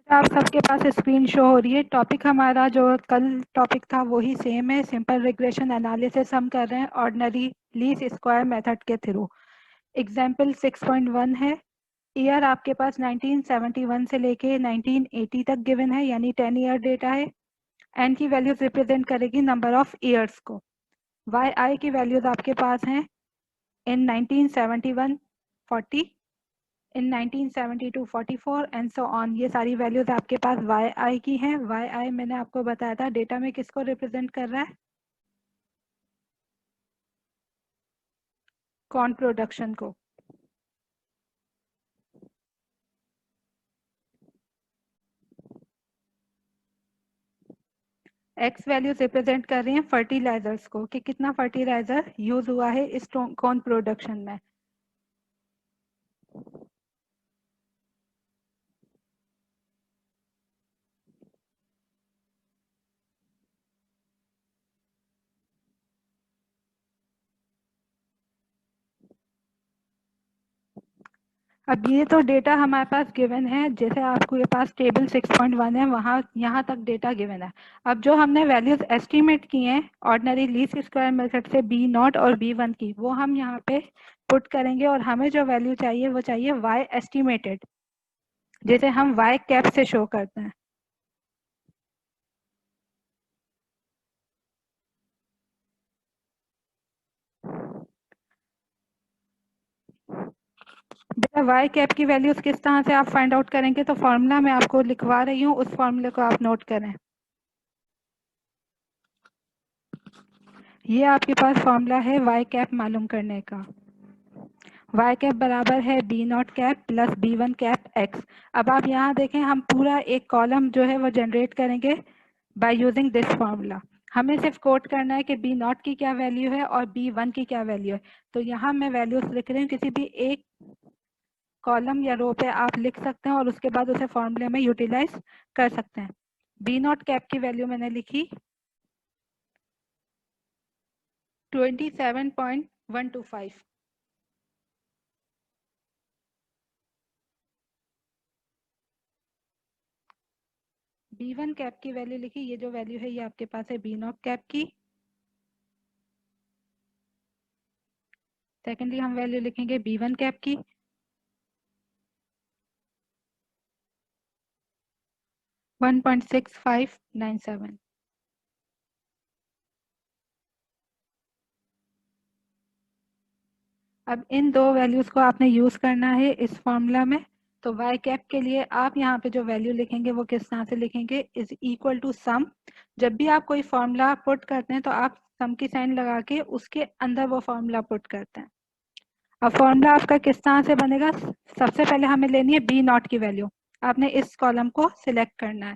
आप सबके पास screen show हो रही है। टॉपिक हमारा जो कल टॉपिक था वही सेम है। सिंपल रिग्रेशन एनालिसिस हम कर रहे हैं ऑर्डिनरी लीस्ट स्क्वायर मेथड के थ्रू। एग्जांपल 6.1 है। ईयर आपके पास 1971 से लेके 1980 तक गिवन है, यानी 10 ईयर डेटा है। एन की वैल्यूज रिप्रेजेंट करेगी नंबर ऑफ ईयर्स को। वाई आई की वैल्यूज आपके पास हैं इन 1971 40, इन 1972 44 एंड सो ऑन। ये सारी वैल्यूज आपके पास वाई आई की हैं। वाई आई मैंने आपको बताया था डेटा में किसको रिप्रेजेंट कर रहा है, कॉर्न प्रोडक्शन को। एक्स वैल्यूज रिप्रेजेंट कर रही हैं फर्टिलाइजर्स को, कि कितना फर्टिलाइजर यूज हुआ है इस कॉर्न प्रोडक्शन में। अब ये तो डेटा हमारे पास गिवन है, जैसे आपको ये पास टेबल 6.1 है, वहाँ यहाँ तक डेटा गिवन है। अब जो हमने वैल्यूज एस्टिमेट की हैं ऑर्डिनरी लीस्ट स्क्वायर मेथड से बी नॉट और बी वन की, वो हम यहाँ पे पुट करेंगे और हमें जो वैल्यू चाहिए वो चाहिए वाई एस्टिमेटेड, जैसे हम वाई कैप से शो करते हैं। बेटा वाई कैप की वैल्यूज किस तरह से आप फाइंड आउट करेंगे, तो फॉर्मूला मैं आपको लिखवा रही हूँ, उस फॉर्मूले को आप नोट करें। ये आपके पास फॉर्मूला है वाई कैप मालूम करने का। वाई कैप बराबर है B not cap plus B one cap X. अब आप यहाँ देखें, हम पूरा एक कॉलम जो है वो जनरेट करेंगे बाय यूजिंग दिस फॉर्मूला। हमें सिर्फ कोट करना है कि बी नॉट की क्या वैल्यू है और बी वन की क्या वैल्यू है। तो यहाँ मैं वैल्यूज लिख रही हूँ, किसी भी एक कॉलम या रो पे आप लिख सकते हैं और उसके बाद उसे फॉर्मूले में यूटिलाइज कर सकते हैं। बी नॉट कैप की वैल्यू मैंने लिखी 27.125। बी वन कैप की वैल्यू लिखी, ये जो वैल्यू है ये आपके पास है बी नॉट कैप की। सेकेंडली हम वैल्यू लिखेंगे बी वन कैप की 1.6597। अब इन दो वैल्यूज को आपने यूज करना है इस फॉर्मूला में। तो वाई कैप के लिए आप यहाँ पे जो वैल्यू लिखेंगे वो किस तरह से लिखेंगे, इज इक्वल टू सम। जब भी आप कोई फॉर्मूला पुट करते हैं तो आप सम की साइन लगा के उसके अंदर वो फॉर्मूला पुट करते हैं। अब फॉर्मूला आपका किस तरह से बनेगा, सबसे पहले हमें लेनी है बी नॉट की वैल्यू। आपने इस कॉलम को सिलेक्ट करना है,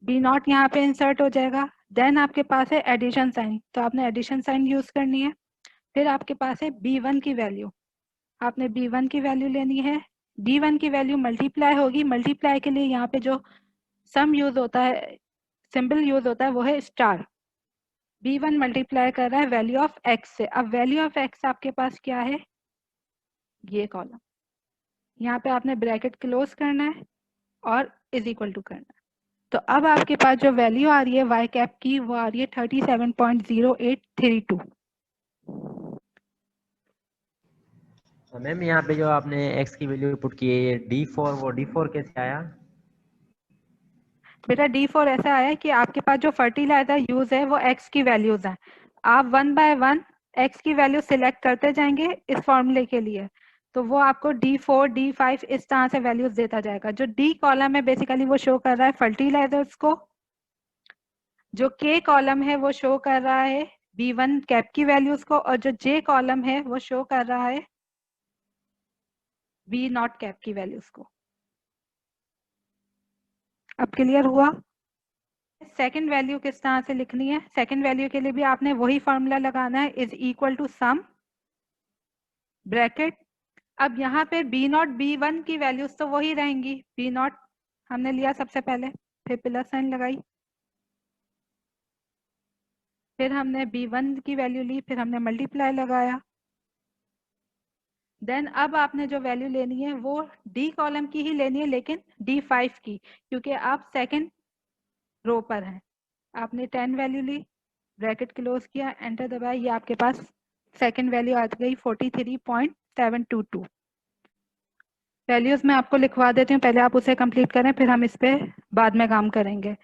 बी नॉट यहाँ पे इंसर्ट हो जाएगा। देन आपके पास है एडिशन साइन, तो आपने एडिशन साइन यूज करनी है। फिर आपके पास है बी वन की वैल्यू, आपने बी वन की वैल्यू लेनी है। बी वन की वैल्यू मल्टीप्लाई होगी, मल्टीप्लाई के लिए यहाँ पे जो सम यूज होता है, सिंबल यूज होता है वो है स्टार। बी वन मल्टीप्लाई कर रहा है वैल्यू ऑफ एक्स से। अब वैल्यू ऑफ एक्स आपके पास क्या है, ये कॉलम। यहाँ पे आपने ब्रैकेट क्लोज करना है और इज इक्वल टू करना है। तो अब आपके पास जो वैल्यू आ रही है वाई कैप की, वो आ रही है 37.0832। मैम यहाँ पे जो आपने x की वैल्यू पुट की है D4, वो D4 कैसे आया? बेटा D4 ऐसा आया कि आपके पास जो फर्टिलाइजर यूज है वो x की वैल्यूज हैं। आप वन बाय वन x की वैल्यू सिलेक्ट करते जाएंगे इस फॉर्मूले के लिए, तो वो आपको D4 D5 इस तरह से वैल्यूज देता जाएगा। जो D कॉलम है बेसिकली वो शो कर रहा है फर्टिलाइजर्स को, जो K कॉलम है वो शो कर रहा है B1 कैप की वैल्यूज को, और जो J कॉलम है वो शो कर रहा है बी नॉट कैप की वैल्यूज को। अब क्लियर हुआ? सेकंड वैल्यू किस तरह से लिखनी है, सेकंड वैल्यू के लिए भी आपने वही फॉर्मूला लगाना है, is equal to sum bracket. अब यहाँ पे बी नॉट बी वन की वैल्यूज तो वही रहेंगी, बी नॉट हमने लिया सबसे पहले, फिर प्लस साइन लगाई, फिर हमने बी वन की वैल्यू ली, फिर हमने मल्टीप्लाई लगाया, देन अब आपने जो वैल्यू लेनी है वो डी कॉलम की ही लेनी है, लेकिन D5 की, क्योंकि आप सेकंड रो पर हैं। आपने 10 वैल्यू ली, ब्रैकेट क्लोज किया, एंटर दबाया, ये आपके पास सेकंड वैल्यू आ गई 43.722। वैल्यूज मैं आपको लिखवा देती हूँ, पहले आप उसे कंप्लीट करें, फिर हम इस पे बाद में काम करेंगे।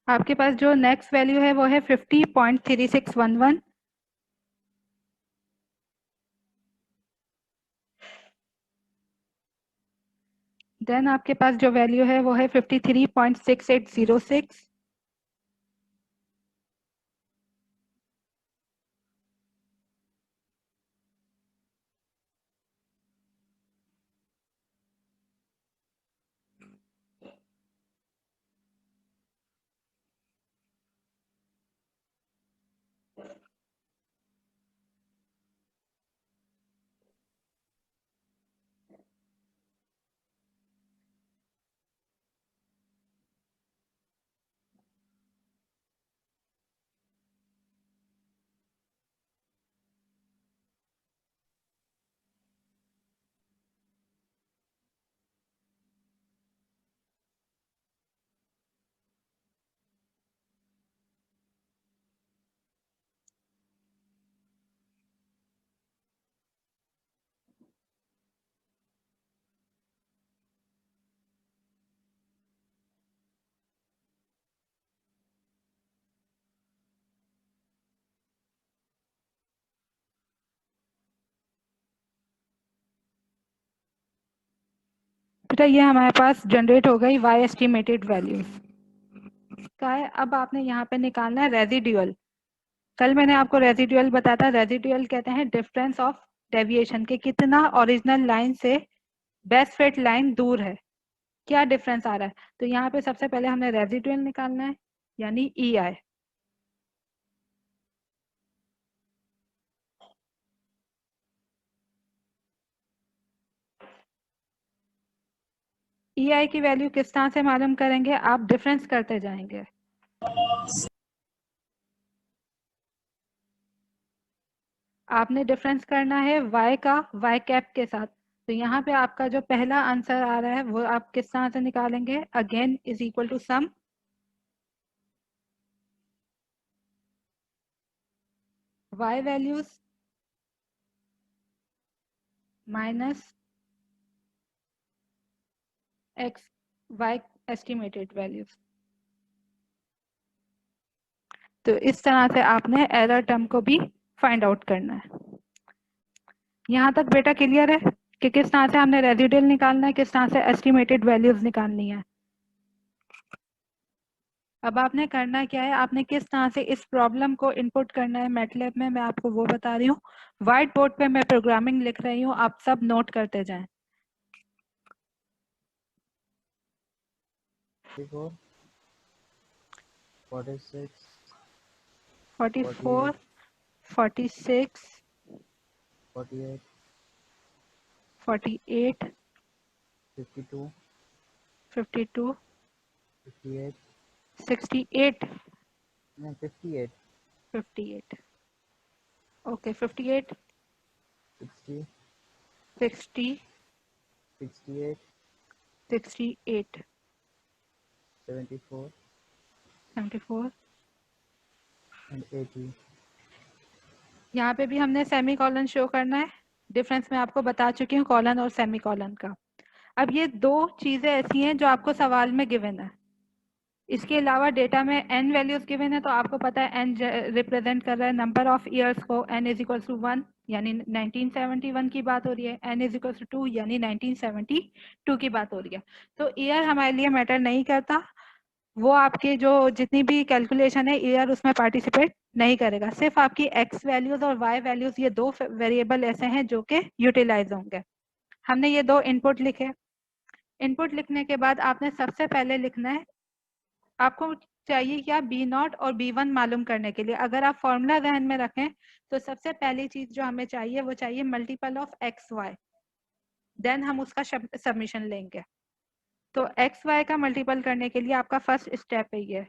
आपके पास जो नेक्स्ट वैल्यू है वो है 50.3611। देन आपके पास जो वैल्यू है वो है 53.6806। बेटा ये हमारे पास जनरेट हो गई y एस्टिमेटेड वैल्यू का है। अब आपने यहाँ पे निकालना है रेजिडुअल। कल मैंने आपको रेजिडुअल बताया था, रेजिडुअल कहते हैं डिफरेंस ऑफ डेविएशन, के कितना ओरिजिनल लाइन से बेस्ट फिट लाइन दूर है, क्या डिफरेंस आ रहा है। तो यहाँ पे सबसे पहले हमने रेजिडुअल निकालना है, यानी EI। EI की वैल्यू किस तरह से मालूम करेंगे, आप डिफरेंस करते जाएंगे। आपने डिफरेंस करना है y का y कैप के साथ। तो यहाँ पे आपका जो पहला आंसर आ रहा है वो आप किस तरह से निकालेंगे, again is equal to sum y values minus x y estimated values. तो इस तरह से आपने एरर टर्म को भी फाइंड आउट करना है। यहाँ तक बेटा क्लियर है कि किस तरह से हमने रेजिडुअल निकालना है, किस तरह से एस्टिमेटेड वैल्यूज निकालनी है। अब आपने करना क्या है, आपने किस तरह से इस प्रॉब्लम को इनपुट करना है मैटलैब में, मैं आपको वो बता रही हूँ। व्हाइट बोर्ड पे मैं प्रोग्रामिंग लिख रही हूँ, आप सब नोट करते जाएं। 44, 46, 44, 46, 48, 48, 52, 52, 58, 68, no, 58, 58, ओके 58, 60, 60, 68, 68, 74, 74। and 80. यहाँ पे भी हमने सेमी कॉलन शो करना है। डिफरेंस मैं आपको बता चुकी हूँ कॉलन और सेमी कॉलन का। अब ये दो चीजें ऐसी हैं जो आपको सवाल में गिवन है। इसके अलावा डेटा में n वैल्यूज गिवन है, तो आपको पता है n रिप्रेजेंट कर रहा है नंबर ऑफ ईयर्स को, n इज इक्वल टू 1 यानी 1971 की बात हो रही है, n इज इक्वल टू 2 यानी 1972 की बात हो रही है। तो ईयर हमारे लिए मैटर नहीं करता, वो आपके जो जितनी भी कैलकुलेशन है ईयर उसमें पार्टिसिपेट नहीं करेगा। सिर्फ आपकी x वैल्यूज और y वैल्यूज, ये दो वेरिएबल ऐसे हैं जो कि यूटिलाइज होंगे। हमने ये दो इनपुट लिखे। इनपुट लिखने के बाद आपने सबसे पहले लिखना है, आपको चाहिए क्या, B0 और B1 मालूम करने के लिए। अगर आप फॉर्मूला ध्यान में रखें तो सबसे पहली चीज जो हमें चाहिए वो चाहिए मल्टीपल ऑफ XY, देन हम उसका सबमिशन लेंगे। तो XY का मल्टीपल करने के लिए आपका फर्स्ट स्टेप है ये,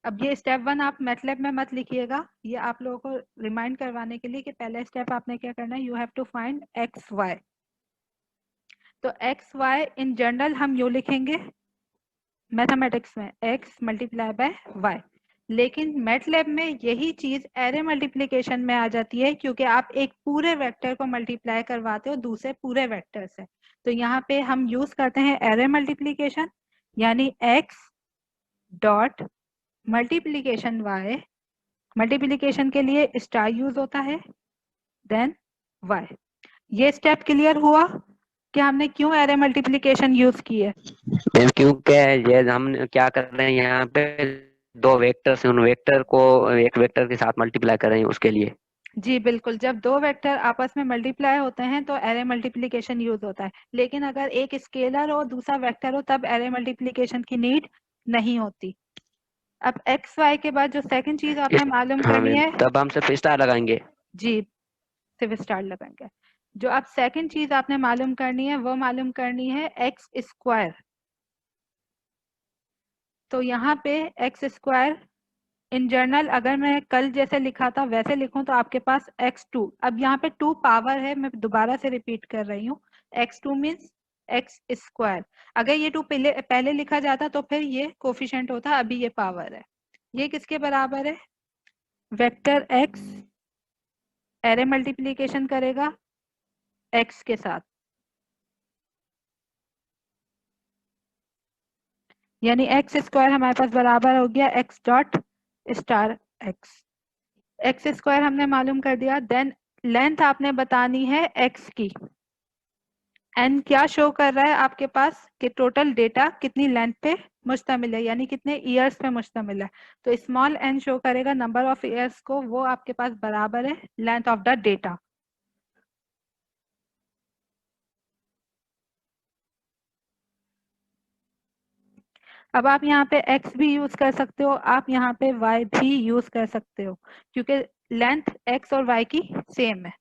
अब ये स्टेप 1 आप मैटलैब में मत लिखिएगा, ये आप लोगों को रिमाइंड करवाने के लिए कि पहला स्टेप आपने क्या करना है, you have to find X Y. तो एक्स वाई इन जनरल हम यू लिखेंगे मैथमेटिक्स में x मल्टीप्लाई बाय y, लेकिन मैटलैब में यही चीज एरे मल्टीप्लिकेशन में आ जाती है, क्योंकि आप एक पूरे वेक्टर को मल्टीप्लाई करवाते हो दूसरे पूरे वेक्टर से। तो यहाँ पे हम यूज करते हैं एरे मल्टीप्लिकेशन, यानी x dot multiplication y, multiplication के लिए स्टार यूज होता है, देन y। ये स्टेप क्लियर हुआ कि हमने क्यों एरे मल्टीप्लिकेशन यूज की है? मैम क्योंकि ये हम क्या कर रहे हैं यहाँ पे, दो वेक्टर से उन वेक्टर को एक वेक्टर के साथ मल्टीप्लाई कर रहे हैं उसके लिए। जी बिल्कुल, जब दो वेक्टर आपस में मल्टीप्लाई होते हैं तो एरे मल्टीप्लिकेशन यूज होता है, लेकिन अगर एक स्केलर हो दूसरा वेक्टर हो तब एरे मल्टीप्लिकेशन की नीड नहीं होती। अब एक्स वाई के बाद जो सेकंड चीज आपने मालूम हाँ करनी मैम, है, तब हम सिर्फ स्टार लगाएंगे। जी सिर्फ स्टार लगाएंगे। जो अब सेकंड चीज आपने मालूम करनी है वो मालूम करनी है एक्स स्क्वायर। तो यहाँ पे एक्स स्क्वायर इन जनरल अगर मैं कल जैसे लिखा था वैसे लिखूं तो आपके पास x2, अब यहाँ पे 2 पावर है, मैं दोबारा से रिपीट कर रही हूँ, x2 मीन्स एक्स स्क्वायर। अगर ये 2 पहले लिखा जाता तो फिर ये कोफिशिएंट होता, अभी ये पावर है। ये किसके बराबर है? वेक्टर x एरे मल्टीप्लीकेशन करेगा x के साथ, यानी एक्स स्क्वायर हमारे पास बराबर हो गया x dot star x square हमने मालूम कर दिया। देन लेंथ आपने बतानी है x की। एन क्या शो कर रहा है आपके पास कि टोटल डेटा कितनी लेंथ पे मुश्तमिल है, यानी कितने ईयर्स पे मुश्तमिल है। तो स्मॉल एन शो करेगा नंबर ऑफ ईयर्स को, वो आपके पास बराबर है लेंथ ऑफ द डेटा। अब आप यहाँ पे x भी यूज कर सकते हो, आप यहाँ पे y भी यूज कर सकते हो, क्योंकि लेंथ x और y की सेम है।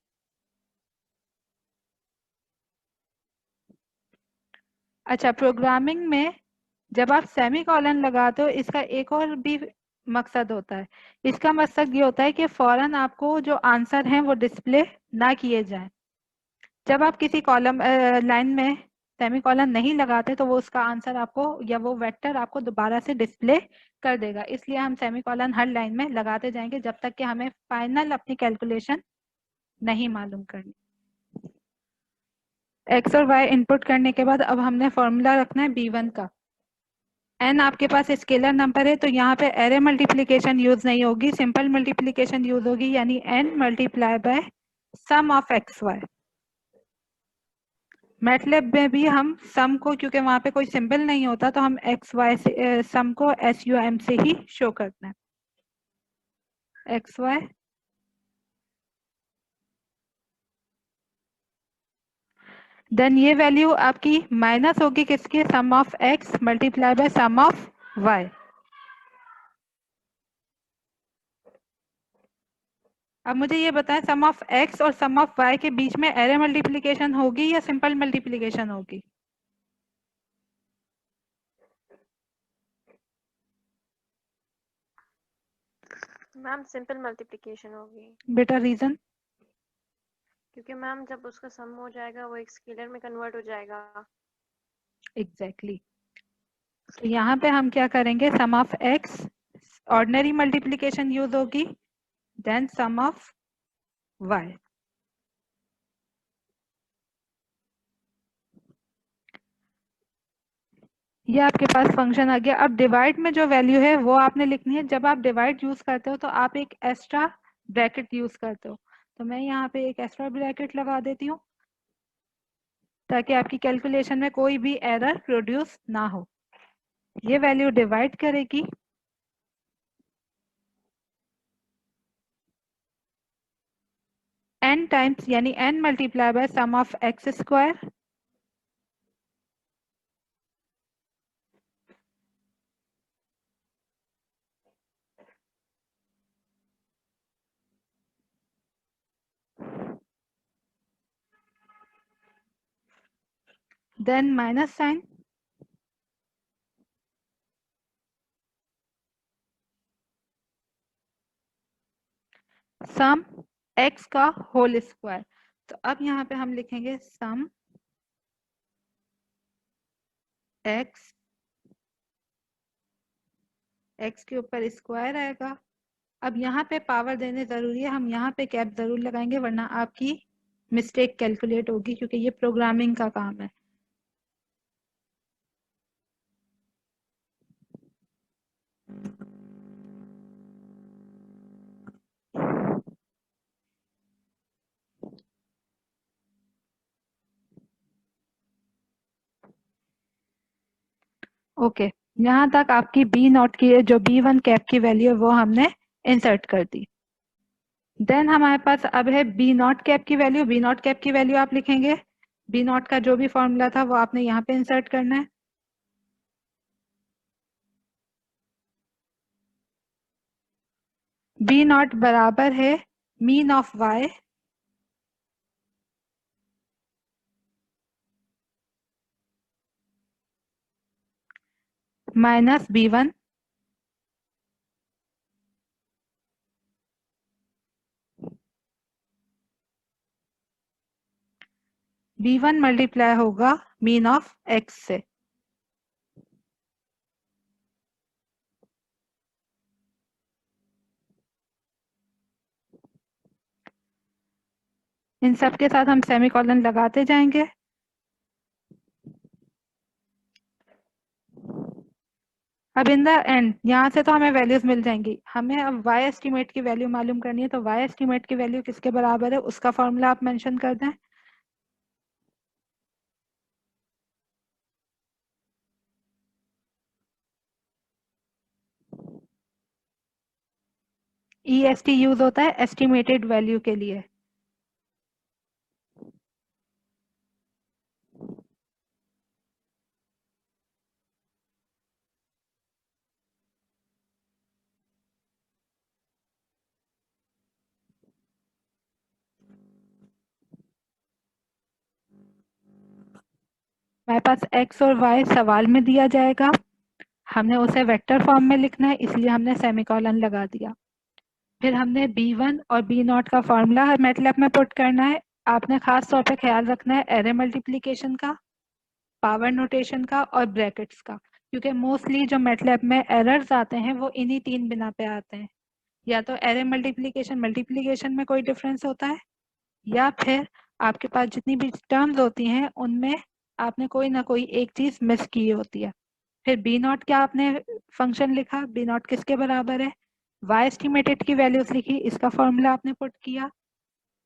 अच्छा, प्रोग्रामिंग में जब आप सेमी कॉलन लगाते हो इसका एक और भी मकसद होता है। इसका मकसद ये होता है कि फौरन आपको जो आंसर हैं वो डिस्प्ले ना किए जाएं। जब आप किसी कॉलम लाइन में सेमी कॉलन नहीं लगाते तो वो उसका आंसर आपको या वो वेक्टर आपको दोबारा से डिस्प्ले कर देगा, इसलिए हम सेमी कॉलन हर लाइन में लगाते जाएंगे जब तक कि हमें फाइनल अपनी कैलकुलेशन नहीं मालूम करनी। एक्स और वाई इनपुट करने के बाद अब हमने फॉर्मूला रखना है b1 का। n आपके पास स्केलर नंबर है तो यहाँ पे एरे मल्टीप्लिकेशन यूज नहीं होगी, सिंपल मल्टीप्लिकेशन यूज होगी, यानी n multiply by sum of X Y. MATLAB में भी हम सम को, क्योंकि वहां पे कोई सिंबल नहीं होता, तो हम एक्स वाई से सम को SUM से ही शो करते हैं, एक्स वाई। देन ये वैल्यू आपकी माइनस होगी किसके, sum of X multiply by sum of Y. अब मुझे ये बताएं, सम ऑफ एक्स और सम ऑफ वाई के बीच में एरे मल्टीप्लिकेशन होगी या सिंपल मल्टीप्लिकेशन होगी? मैम सिंपल मल्टीप्लिकेशन होगी, बेटा रीजन? क्योंकि मैम जब उसका सम हो जाएगा वो एक स्केलर में कन्वर्ट हो जाएगा। एग्जैक्टली तो यहाँ पे हम क्या करेंगे, sum of X ordinary multiplication use होगी, देन सम ऑफ वाई। ये आपके पास फंक्शन आ गया। अब डिवाइड में जो वैल्यू है वो आपने लिखनी है। जब आप डिवाइड यूज करते हो तो आप एक एक्स्ट्रा ब्रैकेट यूज करते हो, तो मैं यहाँ पे एक एक्स्ट्रा ब्रैकेट लगा देती हूँ ताकि आपकी कैलकुलेशन में कोई भी एरर प्रोड्यूस ना हो। ये वैल्यू डिवाइड करेगी n टाइम्स, यानी n multiply by sum of X square then minus sign sum x का होल स्क्वायर। तो अब यहाँ पे हम लिखेंगे सम x, x के ऊपर स्क्वायर आएगा। अब यहाँ पे पावर देने जरूरी है, हम यहाँ पे कैप जरूर लगाएंगे वरना आपकी मिस्टेक कैलकुलेट होगी, क्योंकि ये प्रोग्रामिंग का काम है। ओके, यहाँ तक आपकी बी नॉट की जो B1 कैप की वैल्यू है वो हमने इंसर्ट कर दी। देन हमारे पास अब है बी नॉट कैप की वैल्यू। बी नॉट कैप की वैल्यू आप लिखेंगे, बी नॉट का जो भी फॉर्मूला था वो आपने यहाँ पे इंसर्ट करना है। बी नॉट बराबर है mean of y minus B1 B1 multiply होगा मीन ऑफ x से। इन सब के साथ हम सेमीकोलन लगाते जाएंगे। अब इन द एंड यहाँ से तो हमें वैल्यूज मिल जाएंगी, हमें अब y एस्टिमेट की वैल्यू मालूम करनी है। तो y एस्टिमेट की वैल्यू किसके बराबर है उसका फॉर्मूला आप मेंशन कर दें। EST यूज होता है एस्टिमेटेड वैल्यू के लिए। हमारे पास x और y सवाल में दिया जाएगा, हमने उसे वेक्टर फॉर्म में लिखना है इसलिए हमने सेमीकोलन लगा दिया। फिर हमने B1 और B0 का फॉर्मूला मैटलैब में पुट करना है। आपने खास तौर पे ख्याल रखना है एरे मल्टीप्लिकेशन का, पावर नोटेशन का और ब्रैकेट्स का, क्योंकि मोस्टली जो मैटलैब में एरर्स आते हैं वो इन्हीं 3 बिना पे आते हैं। या तो एरे मल्टीप्लिकेशन में कोई डिफरेंस होता है, या फिर आपके पास जितनी भी टर्म्स होती हैं उनमें आपने कोई ना कोई एक चीज मिस की होती है। फिर B0 क्या आपने फंक्शन लिखा, B0 किसके बराबर है, y एस्टिमेटेड की वैल्यूज लिखी, इसका फॉर्मूला आपने पुट किया,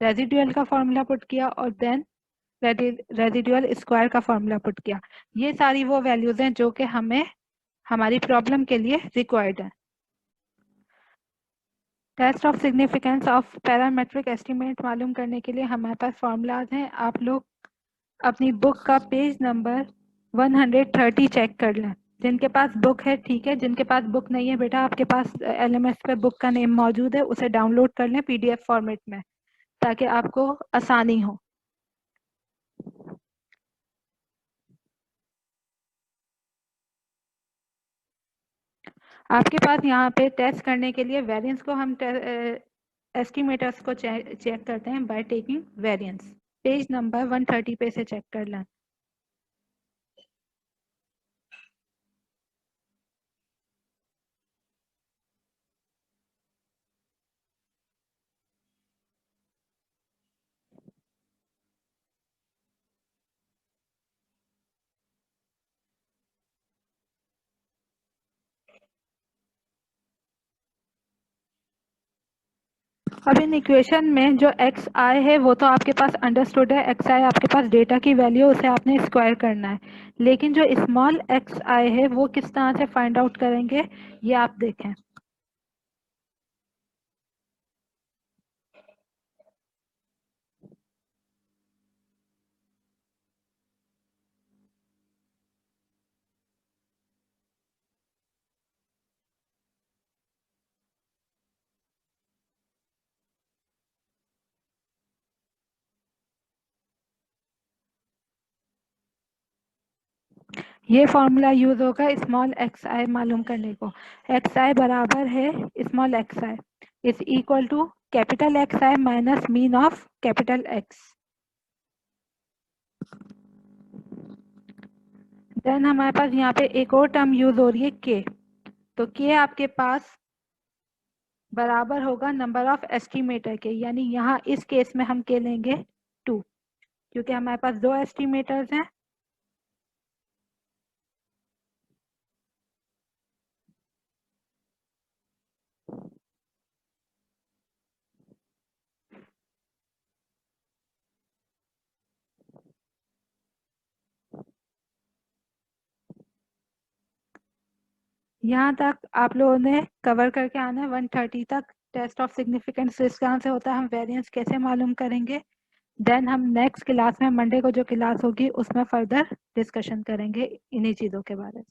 रेजिडुअल का फॉर्मूला पुट किया और देन रेजिडुअल स्क्वायर का फॉर्मूला पुट किया। ये सारी वो वैल्यूज हैं जो कि हमें हमारी प्रॉब्लम के लिए रिक्वायर्ड है। Test of significance of parametric estimate मालूम करने के लिए हमारे पास फॉर्मूलाज हैं। आप लोग अपनी बुक का पेज नंबर 130 चेक कर लें। जिनके पास बुक है ठीक है, जिनके पास बुक नहीं है बेटा आपके पास LMS पे बुक का नेम मौजूद है, उसे डाउनलोड कर लें PDF फॉर्मेट में ताकि आपको आसानी हो। आपके पास यहाँ पे टेस्ट करने के लिए वेरिएंस को हम एस्टिमेटर्स को चेक करते हैं by taking variance. Page number 130 पे से चेक कर लें। अब इन इक्वेशन में जो एक्स आई है वो तो आपके पास अंडरस्टूड है, एक्स आई आपके पास डेटा की वैल्यू, उसे आपने स्क्वायर करना है। लेकिन जो स्मॉल एक्स आई है वो किस तरह से फाइंड आउट करेंगे ये आप देखें। ये फॉर्मूला यूज होगा स्मॉल एक्स आई मालूम करने को। एक्स आई बराबर है small X I is equal to capital X I minus mean of capital X. Then हमारे पास यहाँ पे एक और टर्म यूज हो रही है के, तो के आपके पास बराबर होगा नंबर ऑफ एस्टिमेटर के, यानी यहाँ इस केस में हम के लेंगे 2, क्योंकि हमारे पास 2 एस्टिमेटर्स हैं। यहाँ तक आप लोगों ने कवर करके आना है 130 तक। टेस्ट ऑफ सिग्निफिकेंस कहाँ से होता है, हम वेरिएंस कैसे मालूम करेंगे, देन हम नेक्स्ट क्लास में मंडे को जो क्लास होगी उसमें फर्दर डिस्कशन करेंगे इन्हीं चीज़ों के बारे में।